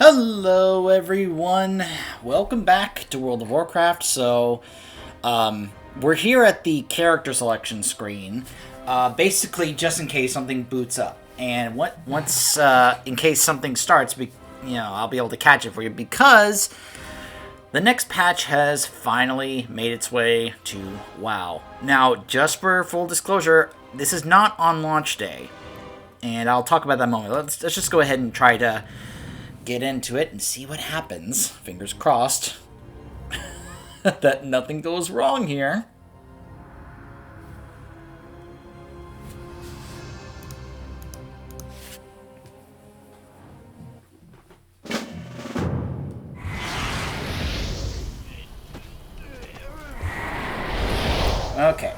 Hello everyone, welcome back to World of Warcraft. We're here at the character selection screen, basically just in case something boots up. And once in case something starts, I'll be able to catch it for you because the next patch has finally made its way to WoW. Now, just for full disclosure, this is not on launch day, and I'll talk about that in a moment. Let's just go ahead and try to get into it and see what happens. Fingers crossed that nothing goes wrong here. Okay,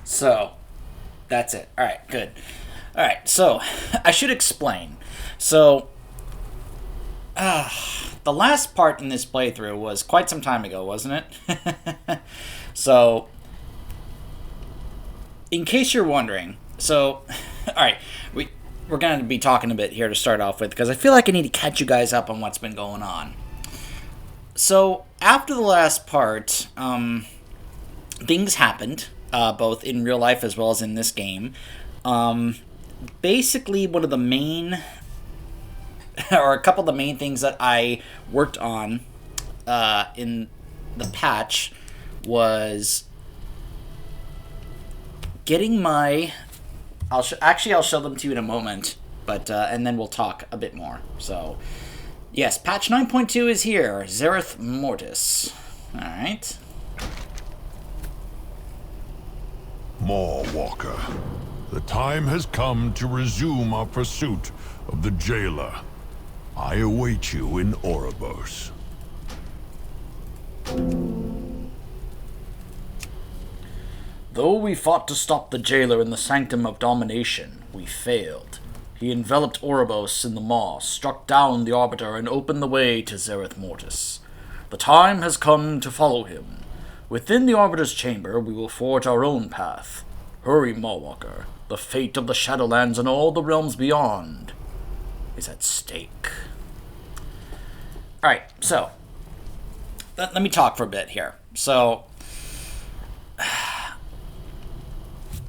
so that's it. Alright, good. Alright, so I should explain. The last part in this playthrough was quite some time ago, wasn't it? So, in case you're wondering, alright, we're going to be talking a bit here to start off with, because I feel like I need to catch you guys up on what's been going on. So, after the last part, things happened, both in real life as well as in this game. Basically, one of the main... or a couple of the main things that I worked on in the patch was getting my... I'll show them to you in a moment, but and then we'll talk a bit more. So, yes, patch 9.2 is here. Zereth Mortis. Alright. Walker, the time has come to resume our pursuit of the jailer. I await you in Orbos. Though we fought to stop the jailer in the Sanctum of Domination, we failed. He enveloped Orbos in the moss, struck down the Arbiter, and opened the way to Zereth Mortis. The time has come to follow him. Within the Arbiter's chamber, we will forge our own path. Hurry, Mawwalker. The fate of the Shadowlands and all the realms beyond is at stake. Alright, so, let me talk for a bit here. So,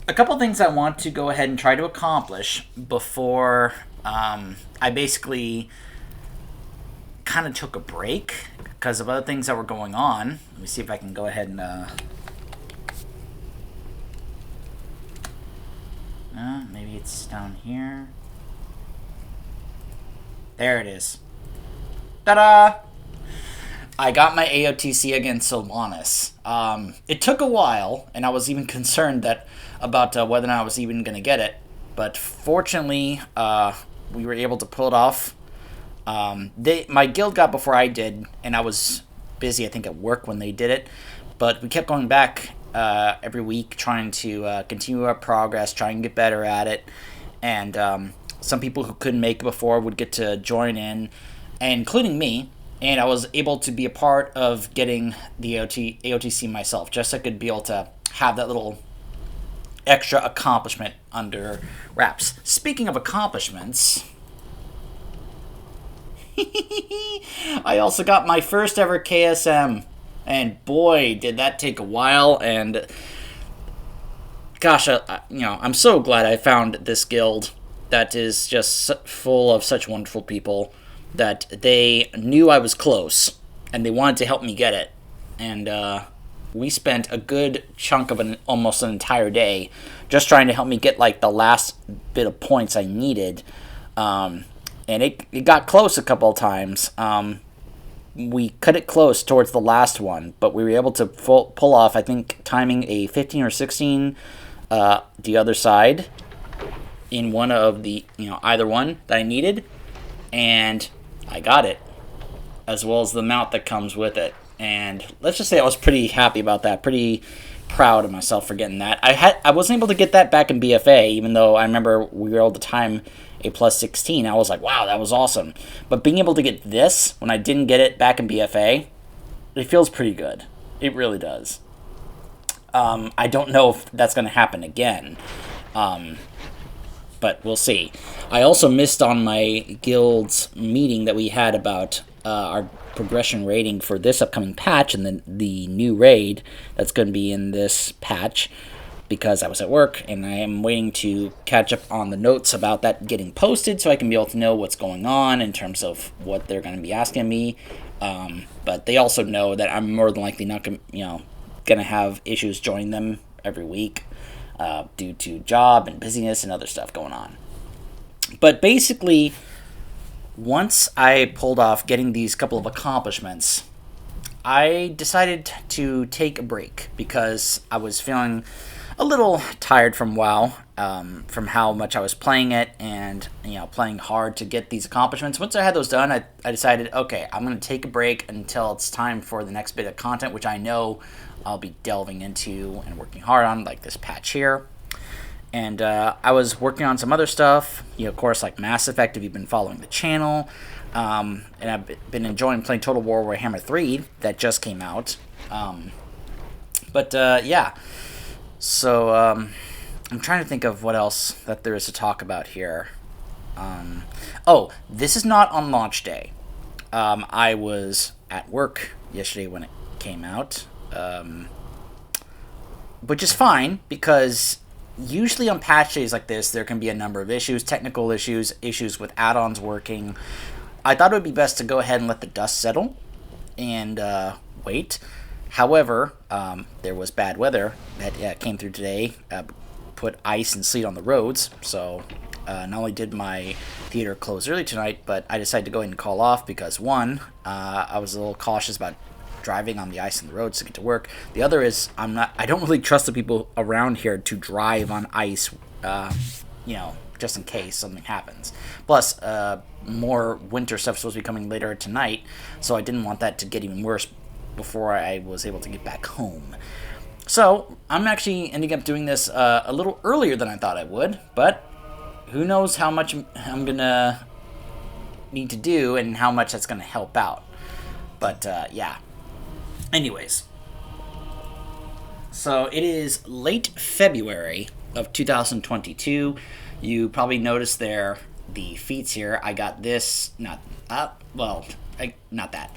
a couple things I want to go ahead and try to accomplish before I basically kind of took a break because of other things that were going on. Let me see if I can go ahead and... maybe it's down here. There it is. Ta-da! I got my AOTC against Sylvanas. It took a while, and I was even concerned about whether or not I was even going to get it. But fortunately, we were able to pull it off. My guild got before I did, and I was busy, I think, at work when they did it. But we kept going back every week, trying to continue our progress, trying to get better at it. And some people who couldn't make it before would get to join in, including me, and I was able to be a part of getting the AOTC myself, just so I could be able to have that little extra accomplishment under wraps. Speaking of accomplishments, I also got my first ever KSM, and boy, did that take a while, and gosh, I'm so glad I found this guild that is just full of such wonderful people that they knew I was close, and they wanted to help me get it. And we spent a good chunk of almost an entire day just trying to help me get, like, the last bit of points I needed. And it got close a couple of times. We cut it close towards the last one, but we were able to pull off, I think, timing a 15 or 16 the other side in one of the, either one that I needed, and I got it, as well as the mount that comes with it. And let's just say I was pretty happy about that, pretty proud of myself for getting that. I wasn't able to get that back in BFA, even though I remember we were able to time a plus 16. I was like, wow, that was awesome. But being able to get this when I didn't get it back in BFA, it feels pretty good. It really does. I don't know if that's going to happen again. but we'll see. I also missed on my guild's meeting that we had about our progression rating for this upcoming patch and the new raid that's going to be in this patch, because I was at work, and I am waiting to catch up on the notes about that getting posted so I can be able to know what's going on in terms of what they're going to be asking me. But they also know that I'm more than likely not going to have issues joining them every week due to job and busyness and other stuff going on. But basically, once I pulled off getting these couple of accomplishments, I decided to take a break because I was feeling a little tired from WoW, from how much I was playing it and, playing hard to get these accomplishments. Once I had those done, I decided, okay, I'm going to take a break until it's time for the next bit of content, which I know I'll be delving into and working hard on, like this patch here. And I was working on some other stuff, of course, like Mass Effect, if you've been following the channel. And I've been enjoying playing Total War Warhammer 3 that just came out. Yeah. So, I'm trying to think of what else that there is to talk about here. This is not on launch day. I was at work yesterday when it came out, which is fine, because usually on patch days like this, there can be a number of issues, technical issues, issues with add-ons working. I thought it would be best to go ahead and let the dust settle and wait. However, there was bad weather that came through today, put ice and sleet on the roads, so not only did my theater close early tonight, but I decided to go ahead and call off because, one, I was a little cautious about driving on the ice on the roads to get to work. The other is I don't really trust the people around here to drive on ice, just in case something happens. Plus, more winter stuff is supposed to be coming later tonight, so I didn't want that to get even worse before I was able to get back home. So, I'm actually ending up doing this a little earlier than I thought I would, but who knows how much I'm going to need to do and how much that's going to help out. But, yeah. Anyways. So, it is late February of 2022. You probably noticed there the feats here. I got this, not that.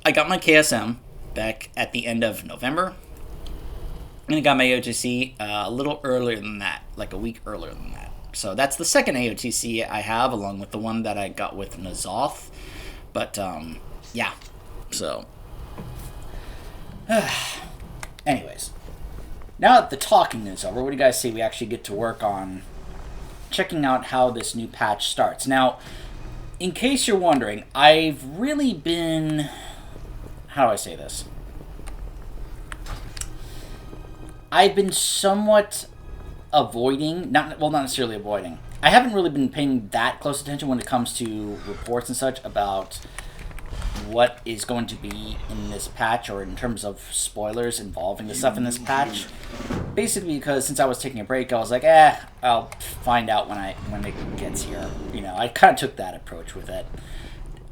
I got my KSM back at the end of November, and I got my AOTC a little earlier than that, like a week earlier than that. So that's the second AOTC I have, along with the one that I got with N'Zoth. But, yeah. So, anyways. Now that the talking is over, what do you guys say we actually get to work on checking out how this new patch starts? Now, in case you're wondering, I've really been... How do I say this? I've been somewhat avoiding... Not necessarily avoiding. I haven't really been paying that close attention when it comes to reports and such about what is going to be in this patch, or in terms of spoilers involving the stuff in this patch. Basically because since I was taking a break, I was like, I'll find out when it gets here. I kind of took that approach with it.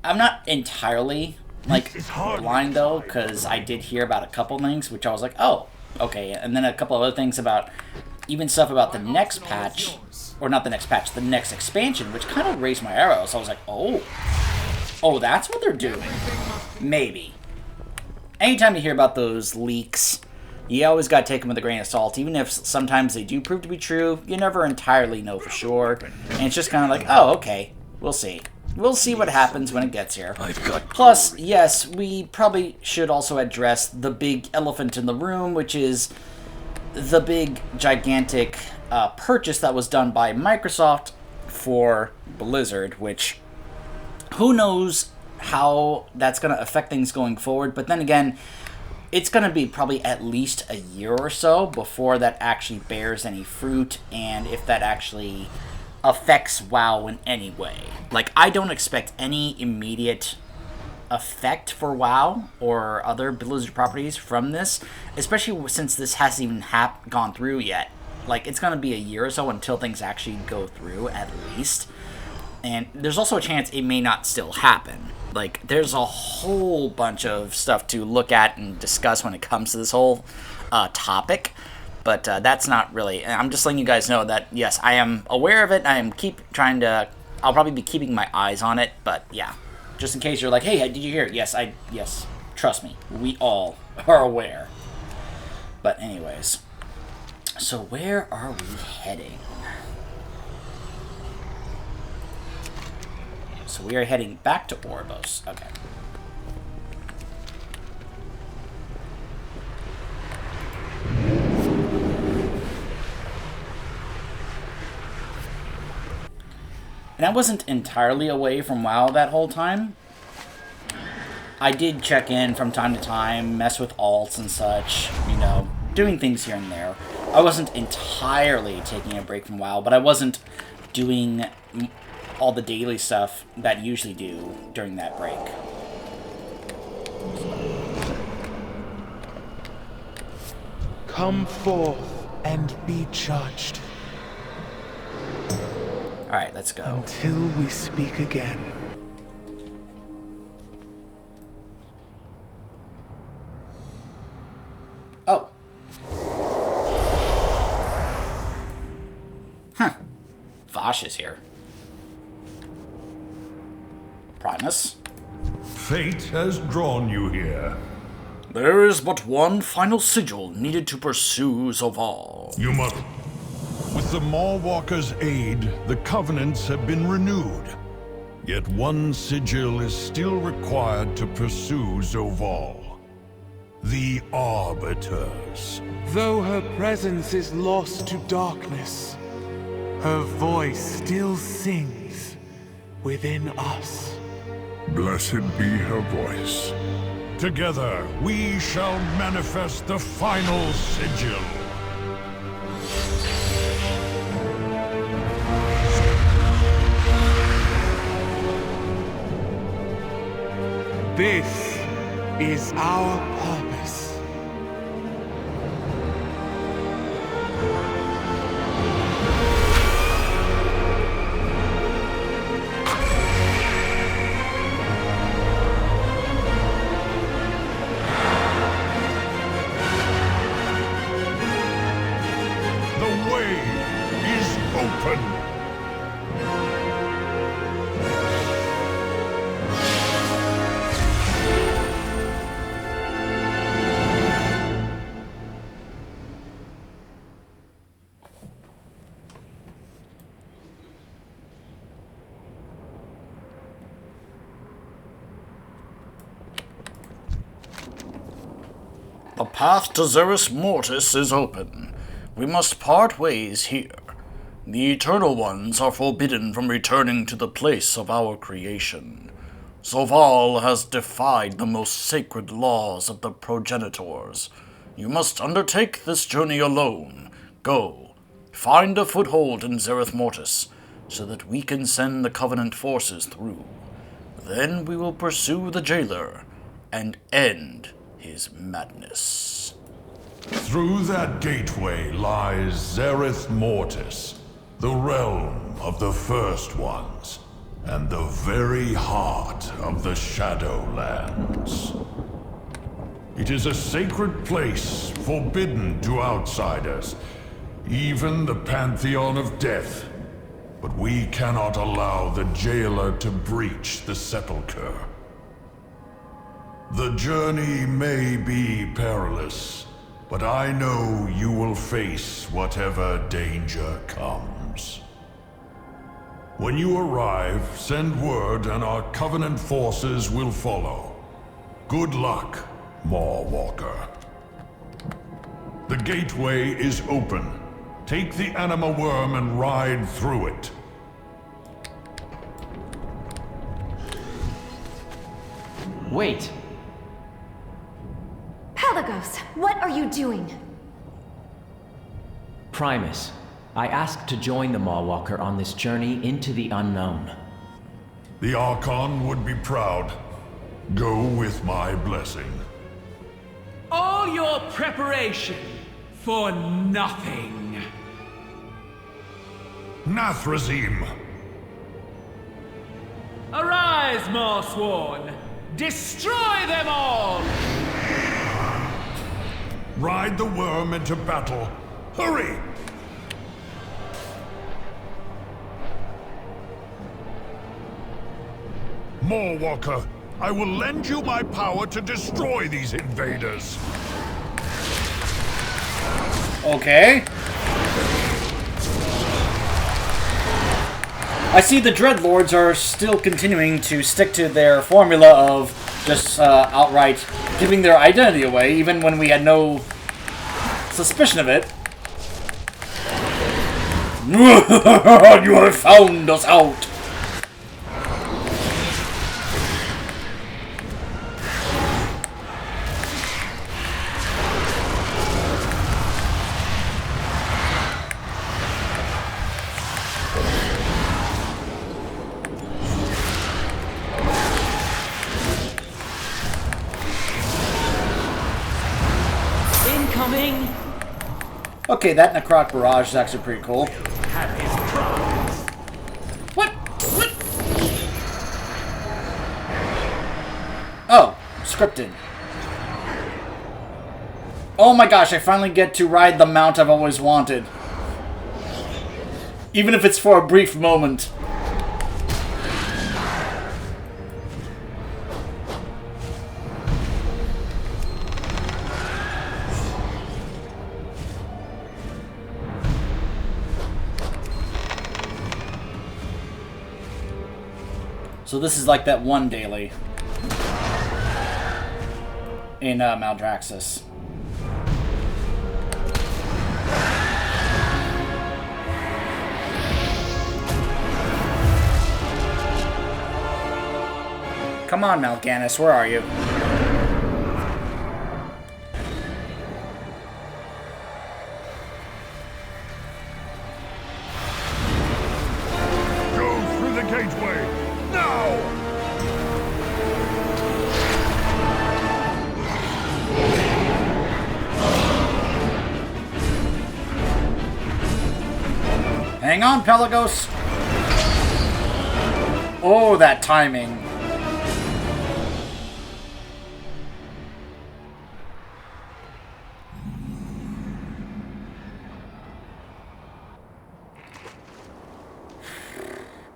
I'm not entirely blind though, because I did hear about a couple things, which I was like, oh, okay, and then a couple of other things about even stuff about the next patch, or not the next patch, the next expansion, which kind of raised my arrows. So I was like, oh, that's what they're doing. Maybe. Anytime you hear about those leaks, you always got to take them with a grain of salt. Even if sometimes they do prove to be true, you never entirely know for sure. And it's just kind of like, oh, okay, we'll see. We'll see what happens when it gets here. Plus, yes, we probably should also address the big elephant in the room, which is the big, gigantic purchase that was done by Microsoft for Blizzard, which who knows how that's going to affect things going forward. But then again, it's going to be probably at least a year or so before that actually bears any fruit, and if that actually affects WoW in any way. I don't expect any immediate effect for WoW or other Blizzard properties from this, especially since this hasn't even gone through yet. It's going to be a year or so until things actually go through, at least. And there's also a chance it may not still happen. There's a whole bunch of stuff to look at and discuss when it comes to this whole topic. But that's not really... I'm just letting you guys know that, yes, I am aware of it. I am I'll probably be keeping my eyes on it, but yeah. Just in case you're like, hey, did you hear it? Yes, trust me. We all are aware. But anyways. So where are we heading? So we are heading back to Orbos. Okay. And I wasn't entirely away from WoW that whole time. I did check in from time to time, mess with alts and such, doing things here and there. I wasn't entirely taking a break from WoW, but I wasn't doing all the daily stuff that you usually do during that break. Come forth and be judged. Alright, let's go. Until we speak again. Oh. Huh. Vosh is here. Primus? Fate has drawn you here. There is but one final sigil needed to pursue Zoval. You must... With the Mawwalker's aid, the covenants have been renewed. Yet one sigil is still required to pursue Zoval. The Arbiters. Though her presence is lost to darkness, her voice still sings within us. Blessed be her voice. Together, we shall manifest the final sigil. This is our purpose. The way is open. The path to Zerus Mortis is open. We must part ways here. The Eternal Ones are forbidden from returning to the place of our creation. Zoval has defied the most sacred laws of the progenitors. You must undertake this journey alone. Go, find a foothold in Zerus Mortis, so that we can send the Covenant forces through. Then we will pursue the Jailer and end his madness. Through that gateway lies Zereth Mortis, the realm of the First Ones, and the very heart of the Shadowlands. It is a sacred place forbidden to outsiders, even the Pantheon of Death. But we cannot allow the Jailer to breach the Sepulchre. The journey may be perilous, but I know you will face whatever danger comes. When you arrive, send word and our Covenant forces will follow. Good luck, Mawwalker. The gateway is open. Take the anima worm and ride through it. Wait! Pelagos, what are you doing? Primus, I asked to join the Mawwalker on this journey into the unknown. The Archon would be proud. Go with my blessing. All your preparation for nothing. Nathrazim! Arise, Marsworn! Destroy them all! Ride the worm into battle, Hurry! Mawwalker, I will lend you my power to destroy these invaders. Okay. I see the Dreadlords are still continuing to stick to their formula of just outright giving their identity away, even when we had no suspicion of it. You have found us out! Okay, that Necrot Barrage is actually pretty cool. What? What? Oh, scripted. Oh my gosh, I finally get to ride the mount I've always wanted. Even if it's for a brief moment. So this is like that one daily in Maldraxxus. Come on, Mal'Ganis, where are you? Go through the gateway! Now! Hang on, Pelagos! Oh, that timing.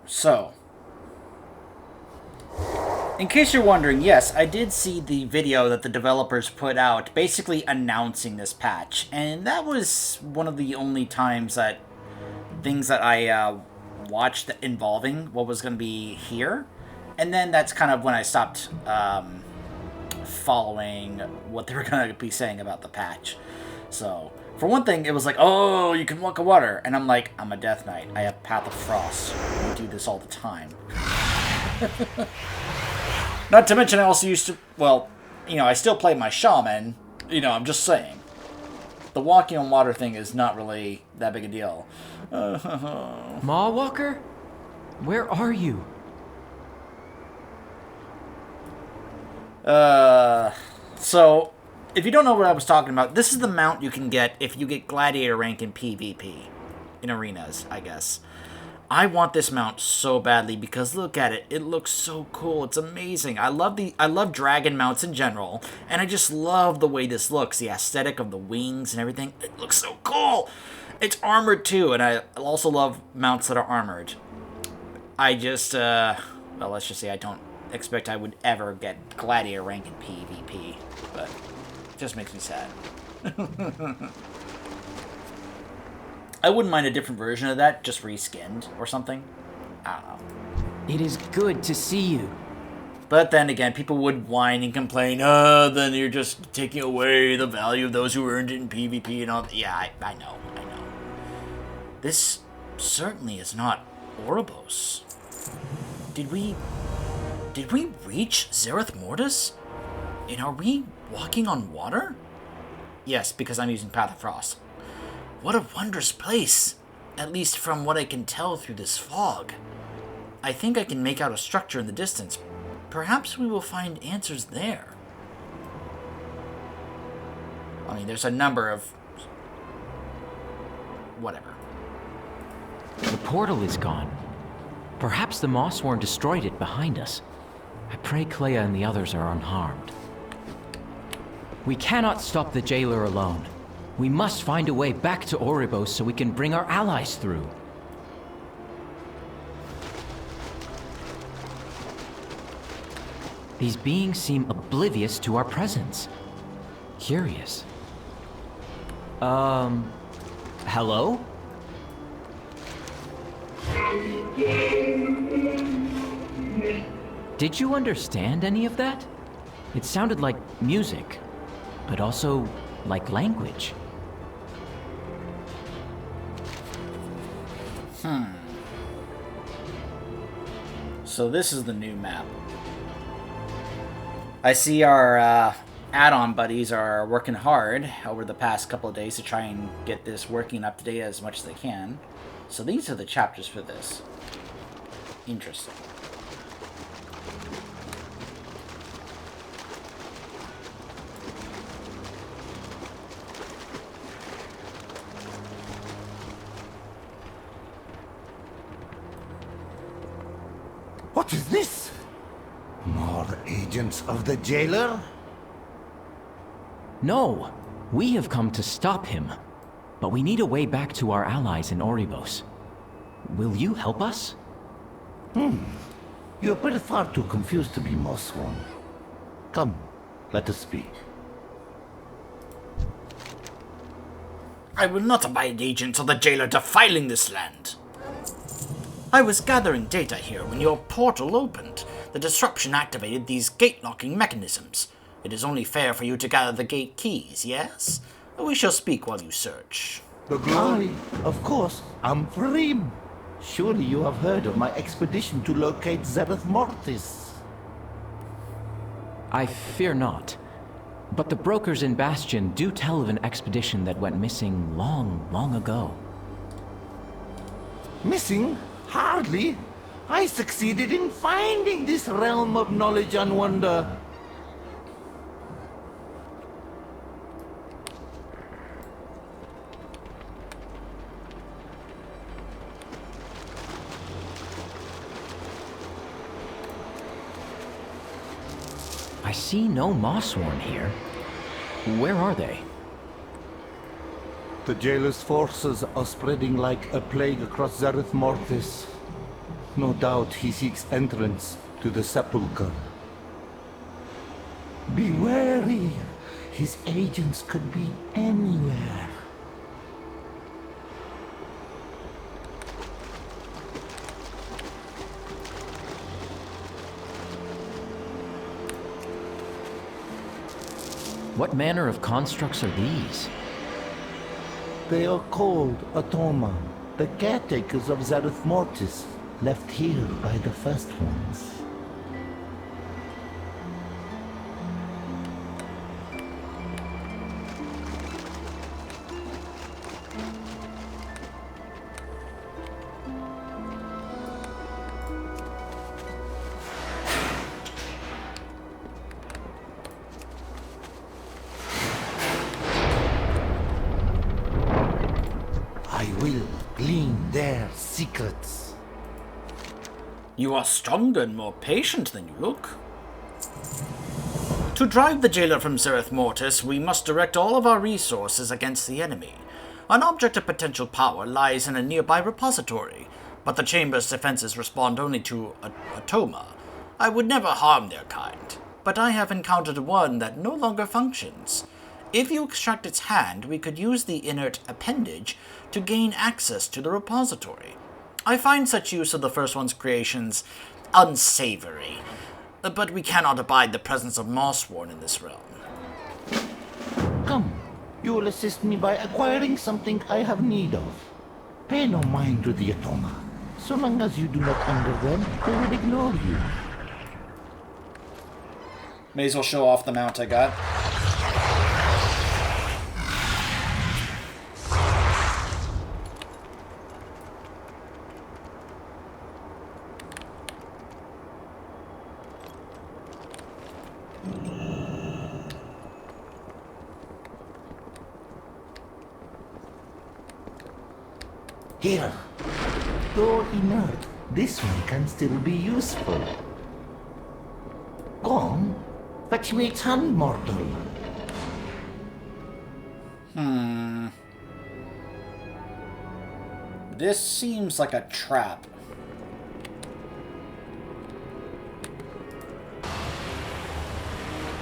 So, in case you're wondering, yes, I did see the video that the developers put out basically announcing this patch, and that was one of the only times that things that I watched involving what was going to be here, and then that's kind of when I stopped following what they were going to be saying about the patch. So, for one thing, it was like, oh, you can walk on water, and I'm like, I'm a Death Knight, I have Path of Frost, I do this all the time. Not to mention I also used to, well, you know, I still play my Shaman, you know, I'm just saying. The walking on water thing is not really that big a deal. Mawwalker? Where are you? So, if you don't know what I was talking about, this is the mount you can get if you get Gladiator rank in PvP. In arenas, I guess. I want this mount so badly because look at it. It looks so cool. It's amazing. I love dragon mounts in general, and I just love the way this looks. The aesthetic of the wings and everything. It looks so cool. It's armored too, and I also love mounts that are armored. I just, well, let's just say I don't expect I would ever get Gladiator rank in PvP, but it just makes me sad. I wouldn't mind a different version of that, just reskinned or something. I don't know. It is good to see you. But then again, people would whine and complain, then you're just taking away the value of those who earned it in PvP and all that. Yeah, I know. This certainly is not Orbos. Did we reach Zereth Mortis? And are we walking on water? Yes, because I'm using Path of Frost. What a wondrous place, at least from what I can tell through this fog. I think I can make out a structure in the distance. Perhaps we will find answers there. I mean, there's a number of... whatever. The portal is gone. Perhaps the Mossworn destroyed it behind us. I pray Clea and the others are unharmed. We cannot stop the jailer alone. We must find a way back to Orbos so we can bring our allies through. These beings seem oblivious to our presence. Curious. Hello? Did you understand any of that? It sounded like music, but also like language. So this is the new map. I see our add-on buddies are working hard over the past couple of days to try and get this working up to date as much as they can. So these are the chapters for this. Interesting. What is this? More agents of the jailer? No, we have come to stop him. But we need a way back to our allies in Orbos. Will you help us? You're pretty far too confused to be Mossworn. Come, let us speak. I will not abide agents of the jailer defiling this land. I was gathering data here when your portal opened. The disruption activated these gate-locking mechanisms. It is only fair for you to gather the gate keys, yes? We shall speak while you search. The glory, of course, I'm free. Surely you have heard of my expedition to locate Zereth Mortis. I fear not. But the brokers in Bastion do tell of an expedition that went missing long, long ago. Missing? Hardly. I succeeded in finding this realm of knowledge and wonder. I see no Mossworn here. Where are they? The jailer's forces are spreading like a plague across Zereth Mortis. No doubt he seeks entrance to the sepulchre. Be wary. His agents could be anywhere. What manner of constructs are these? They are called Automa, the caretakers of Zereth Mortis, left here by the first ones. I will glean their secrets. You are stronger and more patient than you look. To drive the jailer from Zereth Mortis, we must direct all of our resources against the enemy. An object of potential power lies in a nearby repository, but the Chamber's defenses respond only to Automa. I would never harm their kind, but I have encountered one that no longer functions. If you extract its hand, we could use the inert appendage to gain access to the repository. I find such use of the first one's creations unsavory, but we cannot abide the presence of Mossworn in this realm. Come, you will assist me by acquiring something I have need of. Pay no mind to the Automa. So long as you do not anger them, they will ignore you. May as well show off the mount I got. Here. Though inert, this one can still be useful. Gone? Fetch me its hand, mortal. This seems like a trap.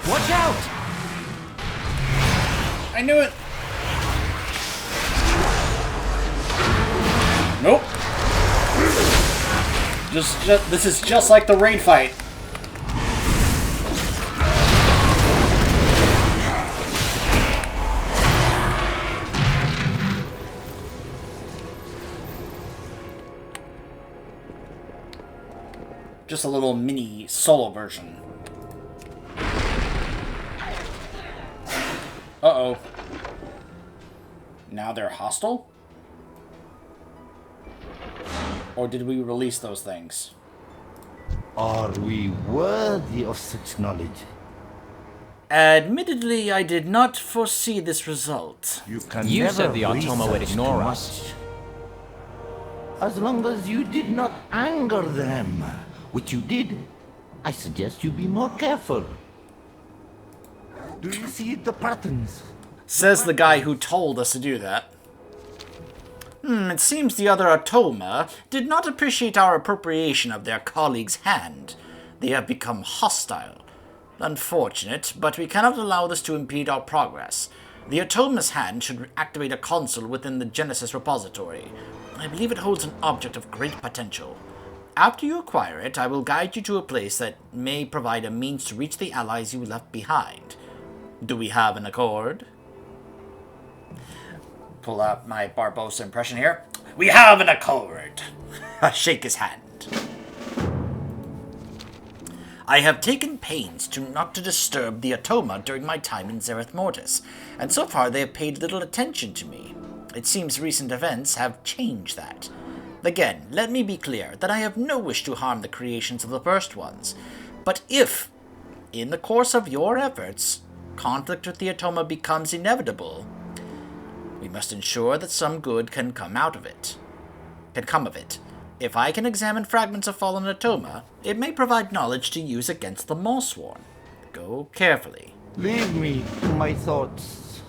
Watch out! I knew it! Nope. This is just like the raid fight. Just a little mini solo version. Uh-oh. Now they're hostile? Or did we release those things? Are we worthy of such knowledge? Admittedly, I did not foresee this result. You can You never said the Automa would research ignore too us. much. As long as you did not anger them, which you did, I suggest you be more careful. Do you see the patterns? Says the guy who told us to do that. It seems the other Automa did not appreciate our appropriation of their colleague's hand. They have become hostile. Unfortunate, but we cannot allow this to impede our progress. The Automa's hand should activate a console within the Genesis repository. I believe it holds an object of great potential. After you acquire it, I will guide you to a place that may provide a means to reach the allies you left behind. Do we have an accord? Pull out my Barbosa impression here. We have an accord. I shake his hand. I have taken pains not to disturb the Automa during my time in Zereth Mortis, and so far they have paid little attention to me. It seems recent events have changed that. Again, let me be clear that I have no wish to harm the creations of the First Ones, but if, in the course of your efforts, conflict with the Automa becomes inevitable, we must ensure that some good can come of it. If I can examine fragments of fallen Automa, it may provide knowledge to use against the Maulsworn. Go carefully. Leave me to my thoughts.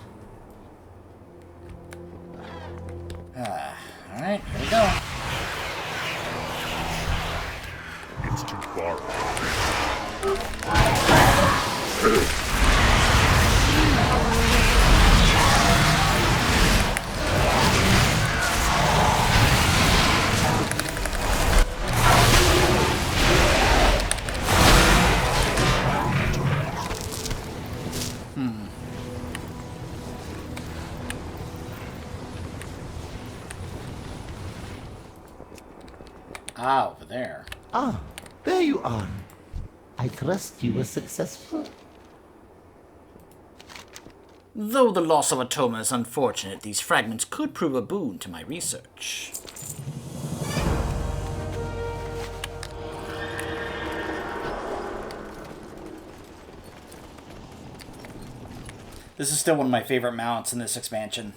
Alright, here we go. It's too far. Over there. Ah, there you are. I trust you were successful. Though the loss of Automa is unfortunate, these fragments could prove a boon to my research. This is still one of my favorite mounts in this expansion.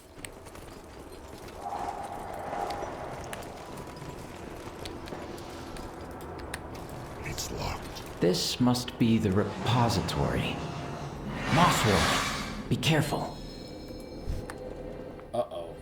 It's locked. This must be the repository. Mossworm, be careful. Uh-oh.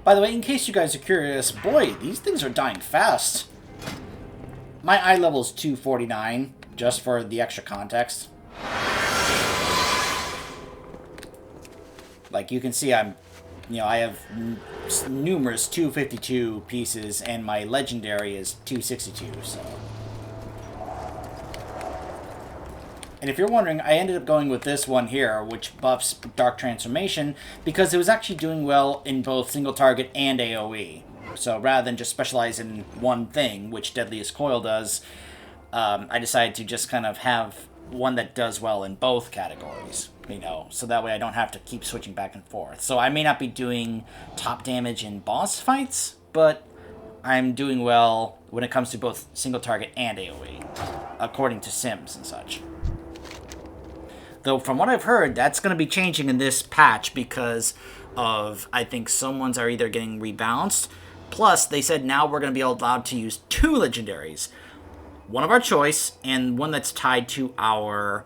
By the way, in case you guys are curious, boy, these things are dying fast. My eye level is 249, just for the extra context. Like, you can see I have numerous 252 pieces, and my legendary is 262, so... And if you're wondering, I ended up going with this one here, which buffs Dark Transformation, because it was actually doing well in both single target and AoE. So rather than just specialize in one thing, which Deadliest Coil does, I decided to just kind of have one that does well in both categories, so that way I don't have to keep switching back and forth. So I may not be doing top damage in boss fights, but I'm doing well when it comes to both single target and AoE, according to Sims and such. Though from what I've heard, that's going to be changing in this patch because of, I think some ones are either getting rebalanced, plus they said now we're going to be allowed to use 2 legendaries. One of our choice, and one that's tied to our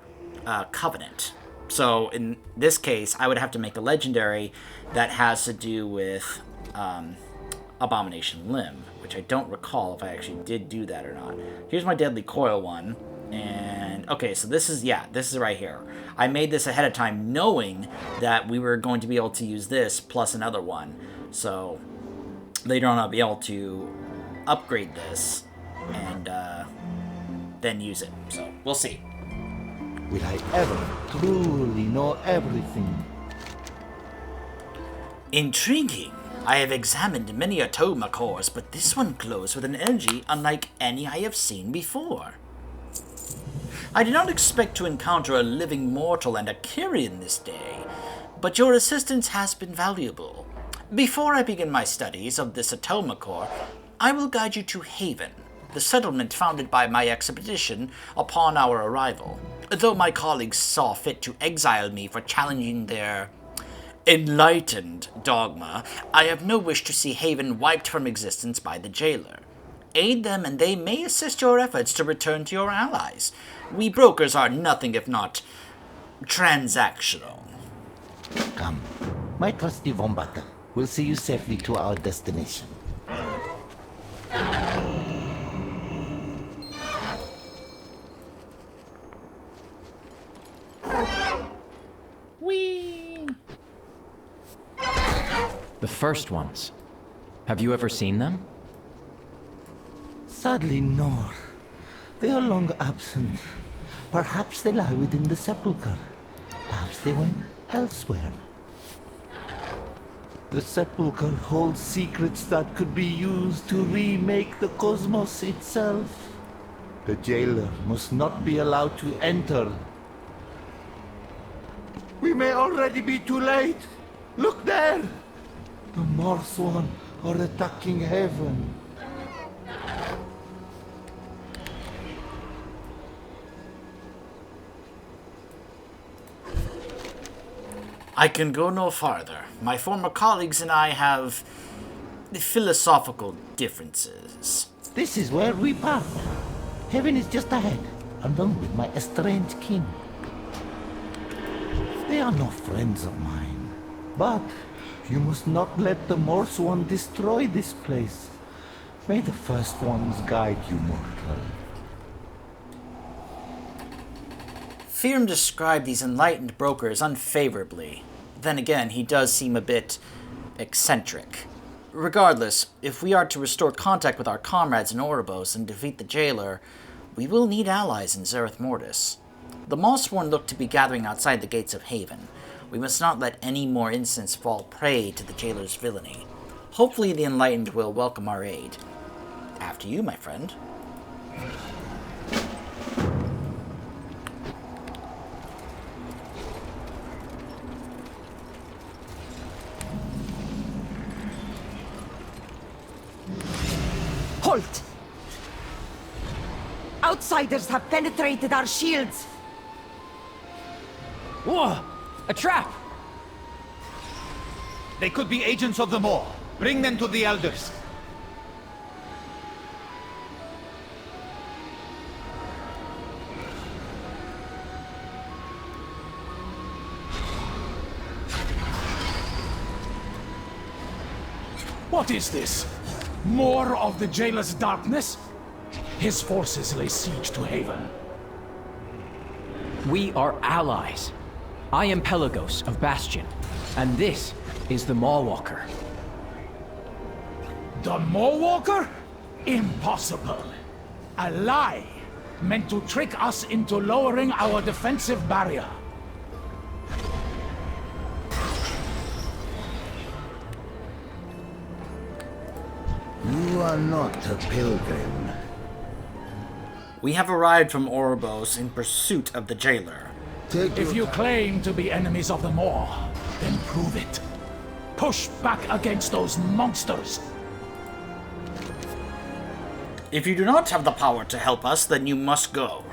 covenant. So in this case, I would have to make a legendary that has to do with Abomination Limb, which I don't recall if I actually did do that or not. Here's my Deadly Coil one, and okay, so this is right here. I made this ahead of time knowing that we were going to be able to use this plus another one, so later on I'll be able to upgrade this and then use it, so we'll see. Will I ever truly know everything? Intriguing. I have examined many Atoma cores, but this one glows with an energy unlike any I have seen before. I did not expect to encounter a living mortal and a Kyrian this day, but your assistance has been valuable. Before I begin my studies of this Atoma core, I will guide you to Haven, the settlement founded by my expedition upon our arrival. Though my colleagues saw fit to exile me for challenging their enlightened dogma, I have no wish to see Haven wiped from existence by the jailer. Aid them and they may assist your efforts to return to your allies. We brokers are nothing if not transactional. Come, my trusty Vombata will see you safely to our destination. Whee! The first ones. Have you ever seen them? Sadly, no. They are long absent. Perhaps they lie within the sepulchre. Perhaps they went elsewhere. The sepulchre holds secrets that could be used to remake the cosmos itself. The jailer must not be allowed to enter. We may already be too late. Look there! The Morsworn are attacking Heaven. I can go no farther. My former colleagues and I have philosophical differences. This is where we part. Heaven is just ahead, along with my estranged kin. They are no friends of mine, but you must not let the Morsworn destroy this place. May the first ones guide you, mortal. Firm described these enlightened brokers unfavorably. Then again, he does seem a bit eccentric. Regardless, if we are to restore contact with our comrades in Orbos and defeat the jailer, we will need allies in Zereth Mortis. The Mossworn look to be gathering outside the gates of Haven. We must not let any more incidents fall prey to the jailer's villainy. Hopefully the Enlightened will welcome our aid. After you, my friend. Halt! Outsiders have penetrated our shields! Whoa! A trap! They could be agents of the Maw. Bring them to the Elders. What is this? More of the jailer's darkness? His forces lay siege to Haven. We are allies. I am Pelagos of Bastion, and this is the Mawwalker. The Mawwalker? Impossible. A lie meant to trick us into lowering our defensive barrier. You are not a pilgrim. We have arrived from Orbos in pursuit of the jailer. If you claim to be enemies of the Maw, then prove it. Push back against those monsters. If you do not have the power to help us, then you must go.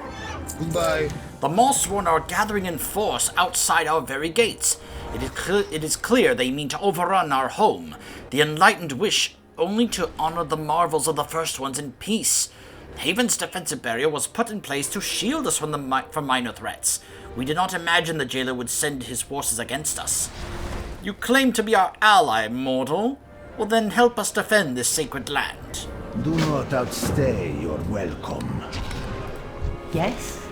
Goodbye. The Mossworn are gathering in force outside our very gates. It is clear they mean to overrun our home. The Enlightened wish only to honor the marvels of the First Ones in peace. Haven's defensive barrier was put in place to shield us from minor threats. We did not imagine the jailer would send his forces against us. You claim to be our ally, mortal. Well, then help us defend this sacred land. Do not outstay your welcome. Yes?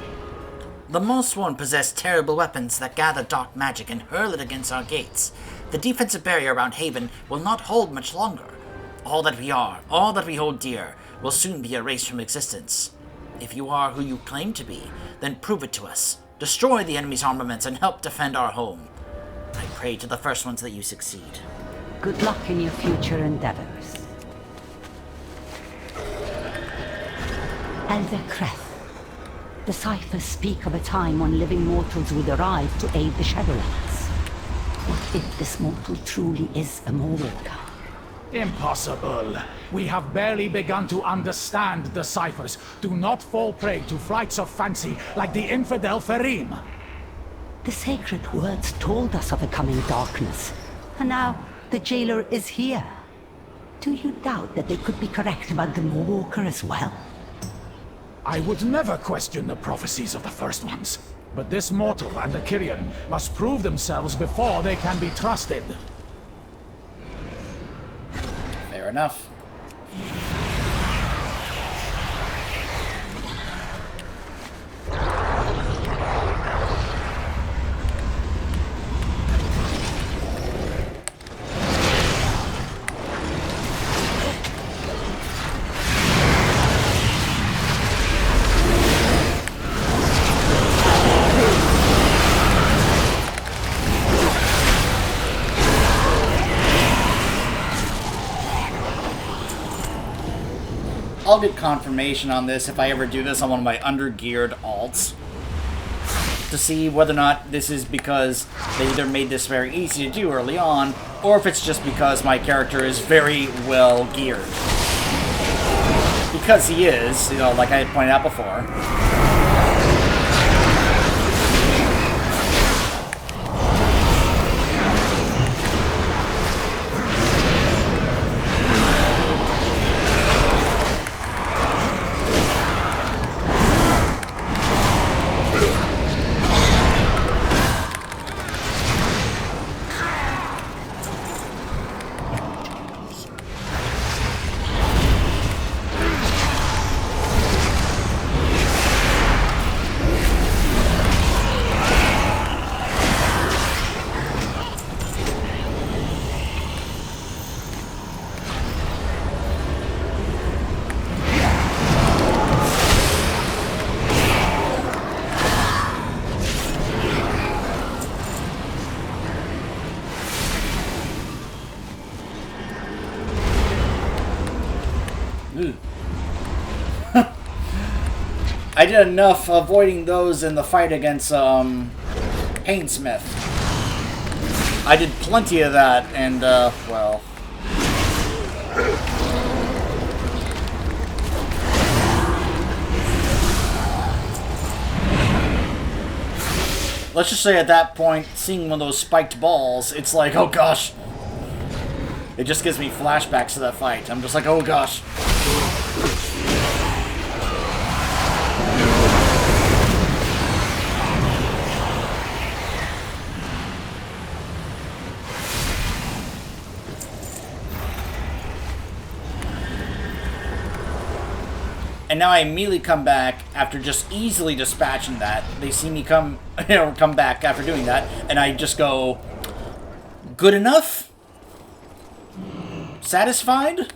The Mossworn possess terrible weapons that gather dark magic and hurl it against our gates. The defensive barrier around Haven will not hold much longer. All that we are, all that we hold dear, will soon be erased from existence. If you are who you claim to be, then prove it to us. Destroy the enemy's armaments and help defend our home. I pray to the First Ones that you succeed. Good luck in your future endeavors. Elder Kreth. The ciphers speak of a time when living mortals would arrive to aid the Shadowlands. What if this mortal truly is a Mawwalker? Impossible. We have barely begun to understand the ciphers. Do not fall prey to flights of fancy like the infidel Ferim. The sacred words told us of a coming darkness, and now the jailer is here. Do you doubt that they could be correct about the Mawwalker as well? I would never question the prophecies of the First Ones, but this mortal and the Kyrian must prove themselves before they can be trusted. Fair enough. I'll get confirmation on this if I ever do this on one of my under-geared alts to see whether or not this is because they either made this very easy to do early on, or if it's just because my character is very well geared. Because he is, you know, like I had pointed out before. I did enough avoiding those in the fight against Painsmith. I did plenty of that, and well, let's just say at that point, seeing one of those spiked balls, it's like, oh gosh. It just gives me flashbacks to that fight. I'm just like, oh gosh. And now I immediately come back after just easily dispatching that. They see me come back after doing that, and I just go, good enough? Satisfied?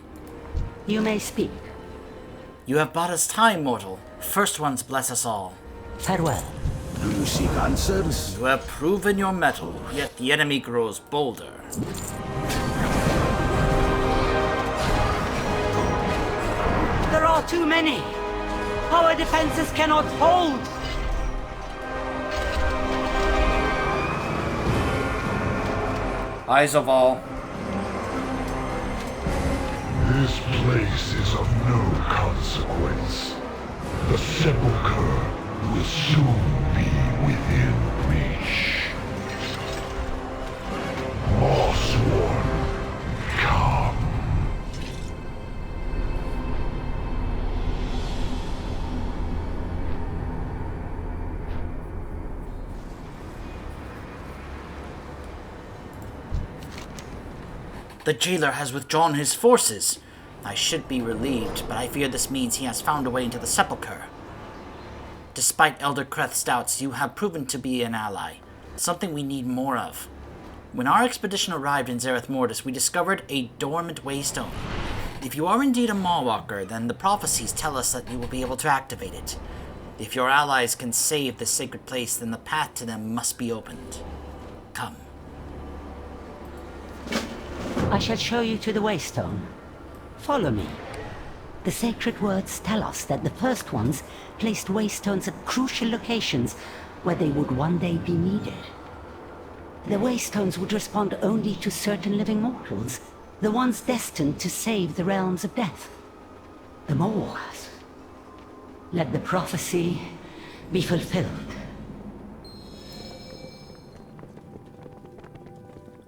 You may speak. You have bought us time, mortal. First Ones bless us all. Farewell. Do you seek answers? You have proven your mettle, yet the enemy grows bolder. There are too many. Our defenses cannot hold. Eyes of all. This place is of no consequence. The sepulchre will soon be within reach. Mossworn, come. The jailer has withdrawn his forces. I should be relieved, but I fear this means he has found a way into the sepulchre. Despite Elder Kreth's doubts, you have proven to be an ally, something we need more of. When our expedition arrived in Zereth Mortis, we discovered a dormant waystone. If you are indeed a Mawwalker, then the prophecies tell us that you will be able to activate it. If your allies can save this sacred place, then the path to them must be opened. Come. I shall show you to the Waystone. Follow me. The sacred words tell us that the first ones placed Waystones at crucial locations where they would one day be needed. The Waystones would respond only to certain living mortals, the ones destined to save the realms of death. The Mawwalkers. Let the prophecy be fulfilled.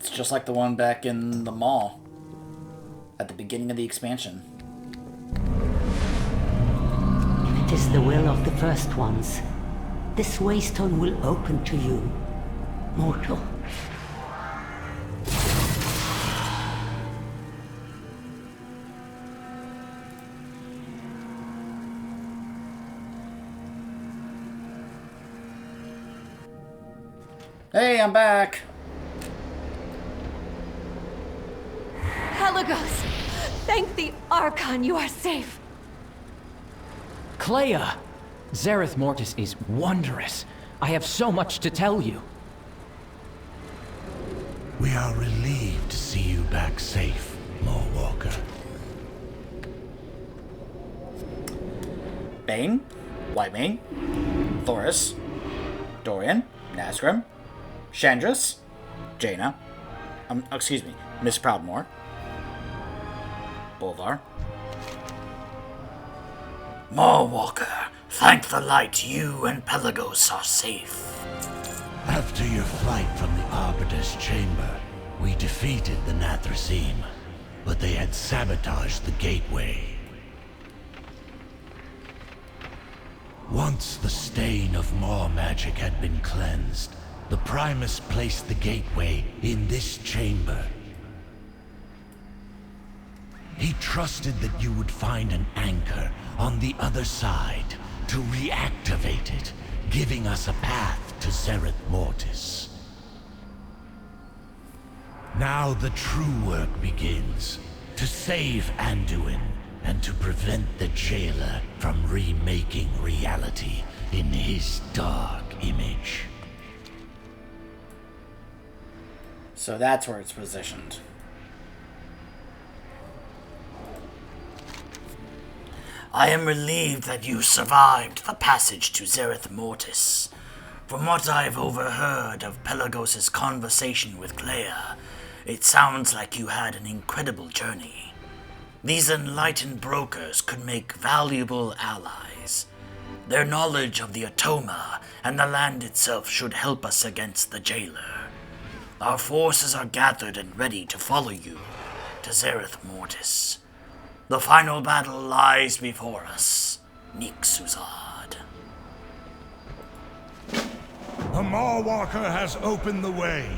It's just like the one back in the mall at the beginning of the expansion. If it is the will of the first ones, this Waystone will open to you, mortal. Hey, I'm back! Pelagos! Thank the Archon you are safe! Clea! Zereth Mortis is wondrous. I have so much to tell you. We are relieved to see you back safe, Mawwalker. Bane, Whitemane, Thoris, Dorian, Nazgrim, Chandris, Jaina, excuse me, Miss Proudmoore, Bolvar. Mawwalker, thank the light you and Pelagos are safe. After your flight from the Arbiter's chamber, we defeated the Nathrasim, but they had sabotaged the gateway. Once the stain of Maw magic had been cleansed, the Primus placed the gateway in this chamber. He trusted that you would find an anchor on the other side to reactivate it, giving us a path to Zereth Mortis. Now the true work begins, to save Anduin and to prevent the jailer from remaking reality in his dark image. So that's where it's positioned. I am relieved that you survived the passage to Zereth Mortis. From what I've overheard of Pelagos' conversation with Clea, it sounds like you had an incredible journey. These enlightened brokers could make valuable allies. Their knowledge of the Atoma and the land itself should help us against the jailer. Our forces are gathered and ready to follow you to Zereth Mortis. The final battle lies before us, Nixuzad. The Mawwalker has opened the way.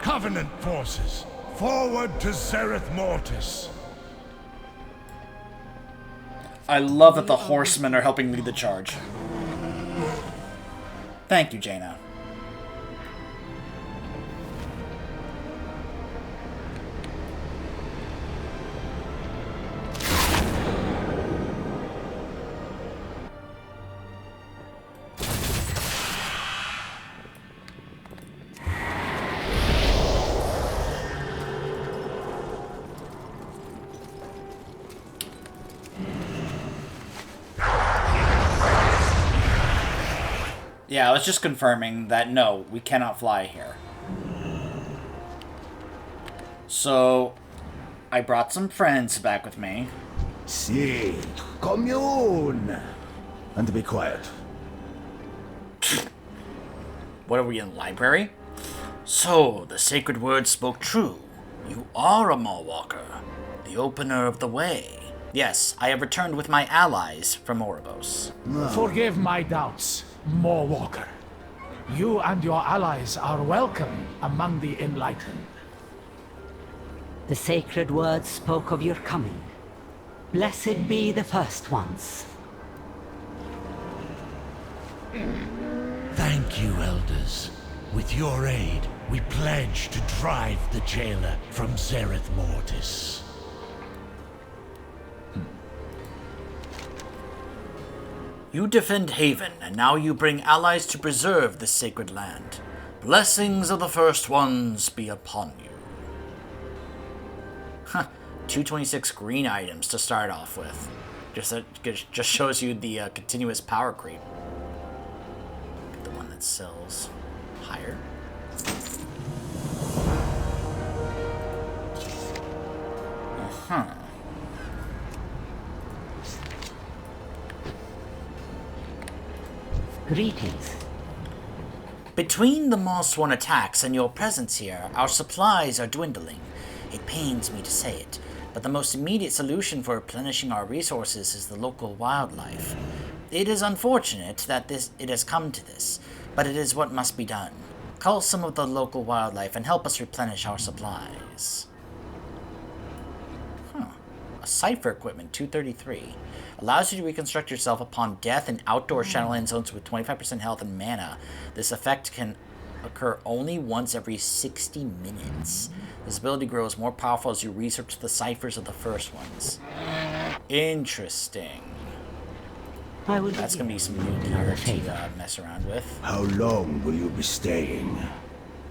Covenant forces, forward to Zereth Mortis. I love that the horsemen are helping lead the charge. Thank you, Jaina. Yeah, I was just confirming that no, we cannot fly here. So, I brought some friends back with me. Si, commune. And be quiet. What are we in, library? So, the sacred words spoke true. You are a Mawwalker, the opener of the way. Yes, I have returned with my allies from Orbos. Forgive my doubts, Mawwalker. You and your allies are welcome among the enlightened. The sacred words spoke of your coming. Blessed be the first ones. Thank you, Elders. With your aid, we pledge to drive the jailer from Zereth Mortis. You defend Haven, and now you bring allies to preserve this sacred land. Blessings of the First Ones be upon you. Huh. 226 green items to start off with. Just shows you the continuous power creep. The one that sells higher. Uh-huh. Greetings. Between the Mossworn attacks and your presence here, our supplies are dwindling. It pains me to say it, but the most immediate solution for replenishing our resources is the local wildlife. It is unfortunate that it has come to this, but it is what must be done. Call some of the local wildlife and help us replenish our supplies. A Cipher Equipment 233. Allows you to reconstruct yourself upon death in outdoor Shadowlands zones with 25% health and mana. This effect can occur only once every 60 minutes. This ability grows more powerful as you research the ciphers of the first ones. Interesting. That's going to be some new gear to mess around with. How long will you be staying?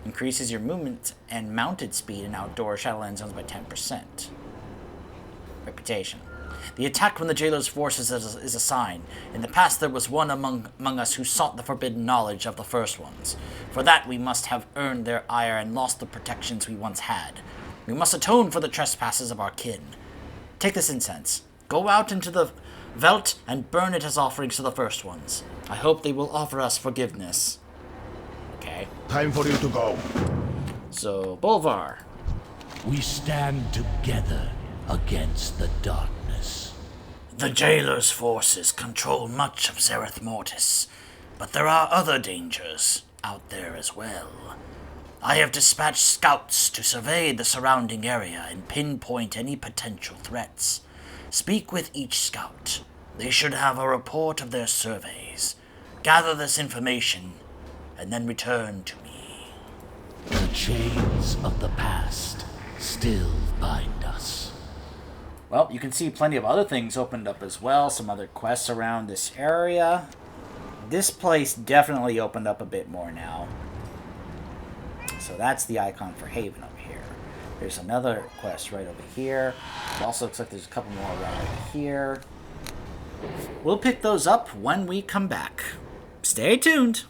Increases your movement and mounted speed in outdoor Shadowlands zones by 10%. Reputation. The attack from the jailer's forces is a sign. In the past there was one among us who sought the forbidden knowledge of the first ones. For that we must have earned their ire and lost the protections we once had. We must atone for the trespasses of our kin. Take this incense. Go out into the veldt and burn it as offerings to the first ones. I hope they will offer us forgiveness. Okay. Time for you to go. So, Bolvar. We stand together against the darkness. The jailer's forces control much of Zereth Mortis, but there are other dangers out there as well. I have dispatched scouts to survey the surrounding area and pinpoint any potential threats. Speak with each scout. They should have a report of their surveys. Gather this information, and then return to me. The chains of the past still bind us. Well, you can see plenty of other things opened up as well. Some other quests around this area. This place definitely opened up a bit more now. So that's the icon for Haven over here. There's another quest right over here. It also looks like there's a couple more right over here. We'll pick those up when we come back. Stay tuned.